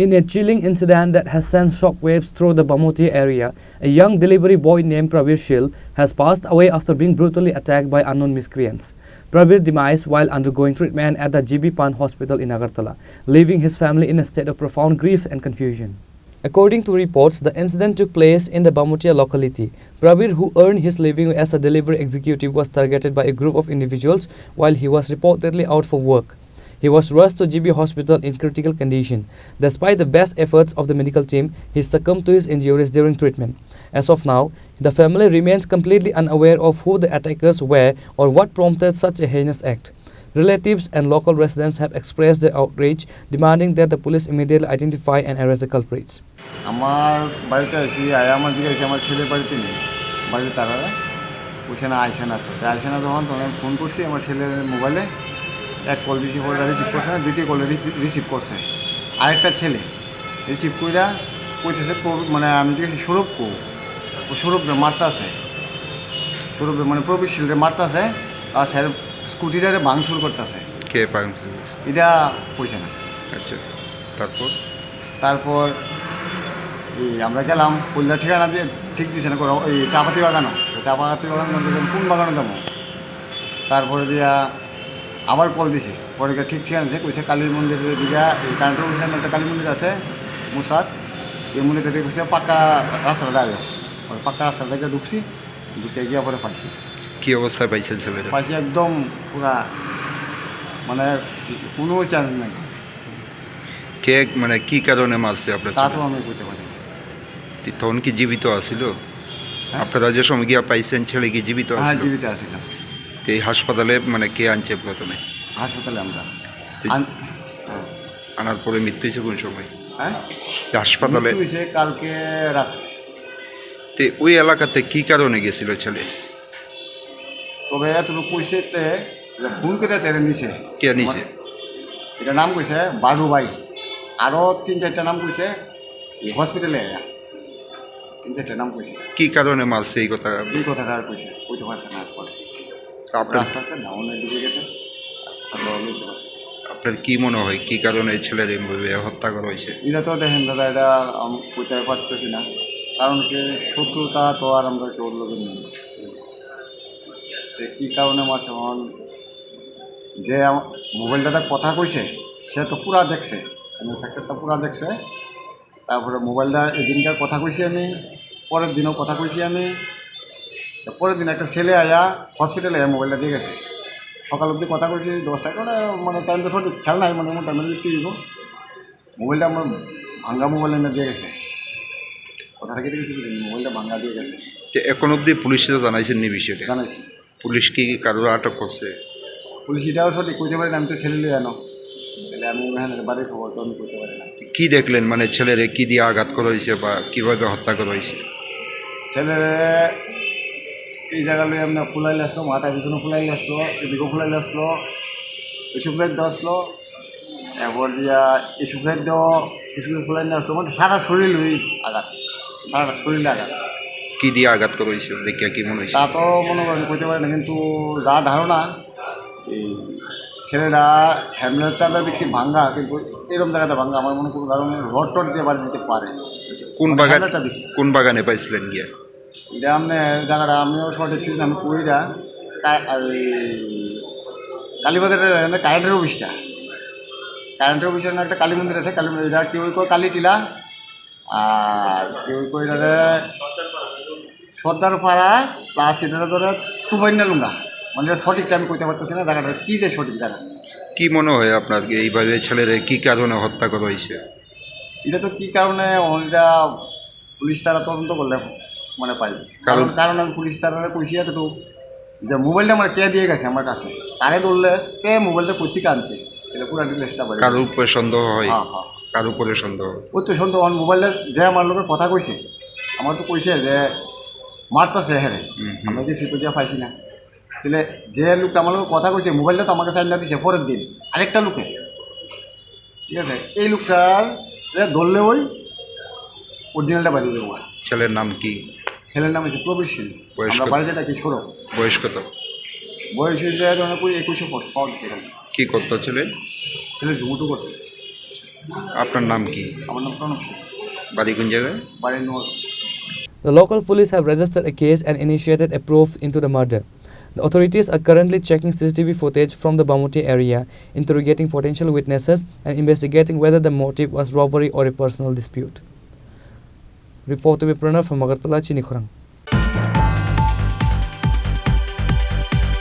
In a chilling incident that has sent shockwaves through the Bamotia area, a young delivery boy named Prabir Shil has passed away after being brutally attacked by unknown miscreants. Prabir demised while undergoing treatment at the GB Pan Hospital in Agartala, leaving his family in a state of profound grief and confusion. According to reports, the incident took place in the Bamotia locality. Prabir, who earned his living as a delivery executive, was targeted by a group of individuals while he was reportedly out for work. He was rushed to GB Hospital in critical condition. Despite the best efforts of the medical team, he succumbed to his injuries during treatment. As of now, the family remains completely unaware of who the attackers were or what prompted such a heinous act. Relatives and local residents have expressed their outrage, demanding that the police immediately identify and arrest the culprits. আমার বাড়িতে এসে আমার দিকে এসে আমার ছেলে বাড়িতে নেই, বাড়িতে তারা ওইখানে আইসে না। তো আইসে না যখন তখন আমি ফোন করছি আমার ছেলের মোবাইলে, এক কল রিসিভ করে রিসিভ করছে না, দ্বিতীয় কলে রিসিভ করছে আরেকটা ছেলে রিসিভ কইরা কইতেছে মানে আমি দেখেছি সৌরভ ও সৌরভরে মারতে আছে, সৌরভরে মানে প্রবীর শিলরে মারতে আছে আর স্যার স্কুটিটারে ভাঙচুর করতেছে। কে ভাঙচুর? এটা কইছে না। আচ্ছা, তারপর আমরা গেলাম কল্যাণ ঠিকানা দিয়ে ঠিক দিচ্ছে না করে ওই চাপাতি বাগানো, চাপাতি বাগানো কোন বাগানো যাবো, তারপরে দিয়া আবার কল দিছে, পরে ঠিক ঠিকানা আছে কইছে কালী মন্দিরের দিকে এই কারেন্টের ওখানে একটা কালী মন্দির আছে মুসাদ, এই মন্দিরটা দিয়ে কইছে পাক্কা রাস্তাটা যাবে, পাক্কা রাস্তাটা থেকে ঢুকছি, ঢুকে গিয়ে পরে পাইছি। কী অবস্থায় পাইছেন ছেলেটা? পাইছি একদম পুরা মানে কোনো চান্স নাই। কে মানে কী কারণে মারছে আপনার? তা তো আমি বুঝতে পারি। তখন কি জীবিত আছিল? আপনারা যে সময় গিয়া পাইছেন ছেলে কি জীবিত আছে? হ্যাঁ, জীবিত আছিলাম। তো এই হাসপাতালে মানে কে আনছে প্রথমে? হাসপাতালে আমরা আনার পরে মৃত্যু হয়েছে কোন সময়? হ্যাঁ, হাসপাতালে কালকে রাত্রে। তো ওই এলাকাতে কি কারণে গেছিল ছেলে? তবে তুমি কইছে ফোন করে তেরে নিছে। কে নিছে? এটা নাম কইছে বাডু ভাই, আরও 3-4টা নাম কইছে হসপিটালে, 3-4টা নাম কইছে। কি কারণে মারছে এই কথাটা আর কইছে কইতে পারছে না। পরে আপনার ডাউনের দিকে গেছে। আপনার কি মনে হয় কি কারণে ছেলের হত্যা করা হয়েছে? এটা তো দেখেন দাদা, এটা কইতে পারতেছি না, কারণ কি শত্রুতা তো আর আমরা কেউ লোকের নেই। কী কারণে মারছে যে মোবাইলটাতে কথা কইছে সে তো পুরা দেখছে, ফ্যাক্টরটা পুরা দেখছে। তারপরে মোবাইলটা এদিনকার কথা কইছি আমি, পরের দিনও কথা কইছি আমি, পরের দিন একটা ছেলে আয়া হসপিটালে মোবাইলটা দিয়ে গেছে। সকাল অবধি কথা কইছি 10টা করে, মানে টাইম তো সঠিক খেয়াল নাই, মানে আমার টাইমে লিখতে দিব। মোবাইলটা আমার ভাঙ্গা মোবাইল এনে দিয়ে গেছে, কথাটা কেটে গেছি, মোবাইলটা ভাঙ্গা দিয়ে গেছে। এখন অবধি পুলিশে জানাইছেন নি বিষয়টা? জানাইছি। পুলিশ কি কারোর আটক করছে? পুলিশ এটাও সঠিক কইতে পারি না, আমি তো ছেলে লিয়ে আনো, তাহলে আমি ওখানে বাড়ির খবর তো আমি করতে পারি না। কি দেখলেন মানে ছেলেরে কি দিয়ে আঘাত করা হয়েছে বা কীভাবে হত্যা করা হয়েছে? ছেলেরে এই জায়গায় আমরা ফুলাইলে আসলো, মাথার পিছনে ফুলাইলে আসলো, এদিকেও ফুলাইলে আসলো, এসব সাইড দেওয়া আসলো, এরপর দিয়া এসব সাইড দেওয়া এসব ফুলাইলে আসলো, মানে সারা শরীর ওই আঘাত, সারা শরীরে আঘাত। কি দিয়ে আঘাত করা হয়েছে দেখে কি মনে হয়েছে? তা তো মনে করেন করতে পারি না, কিন্তু যা ধারণা এই ছেলেরা হ্যামলেটটা দেখছি ভাঙ্গা, কিন্তু এরকম জায়গাটা ভাঙ্গা, আমার মনে কোনো কারণে রড টড দিয়ে বাড়ি দিতে পারে। কোন বাগানে পাইছিলেন গিয়ে? এটা আপনি জায়গাটা আমিও সঠিক ছিলাম, আমি পুরীরা কালীবাজারের কারেন্টের অফিসের একটা কালী মন্দির আছে, কালী মন্দির এটা কেউ কয় কালী টিলা, আর কেউ কই ধরে সর্দার পাড়া প্লাস এটা ধরে সুবর্ণা লুঙ্গা, মানে সঠিক টাইম কইতে পারতেছি না জায়গাটা কী যে সঠিক জায়গা। কি মনে হয় আপনার এইভাবে ছেলেদের কি কারণে হত্যা করা হয়েছে? এটা তো কী কারণে এটা পুলিশ তারা তদন্ত করলে মানে পাই, কারণ আমি পুলিশ তারা কইছি একটু যে মোবাইলটা আমার কে দিয়ে গেছে আমার কাছে, তারে ধরলে কে মোবাইলটা কোথেকে আনছে এটা পুরো ডিটেলসটা পাই। কারোর উপরে সন্দেহ হয়? হ্যাঁ হ্যাঁ, কারোর উপরে সন্দেহ? ওই তো সন্দেহ। মোবাইলটা যে আমার লোকের কথা কইছে, আমার তো কইছে যে মারতেছে, হ্যাঁ আমরা যে সিপে দিয়ে পাইছি না, তাহলে যে লোকটা আমার লোকের কথা কইছে মোবাইলটা তো আমাকে সাইন না দিছে পরের দিন আরেকটা লোকে, ঠিক আছে, এই লোকটার ধরলে ওই অরিজিনালটা বাড়িয়ে দেবো। ছেলের নাম কি? ছেলের নাম হচ্ছে প্রবীর সিং। আমরা বাড়িতে ডাকি সৌরভ। বয়স কত? বয়স হয়েছে 21 পাওয়া গেছে। কি করতো ছেলে? ছেলে ঝুমুটু করছে। আপনার নাম কি? আমার নাম প্রণব শেখ, বাড়ি কোন জায়গায়? বাড়ি নোয়ার। The local police have registered a case and initiated a probe into the murder. The authorities are currently checking CCTV footage from the Bamuti area, interrogating potential witnesses and investigating whether the motive was robbery or a personal dispute. Report to be Pranav from Agartala, Chinikhorang.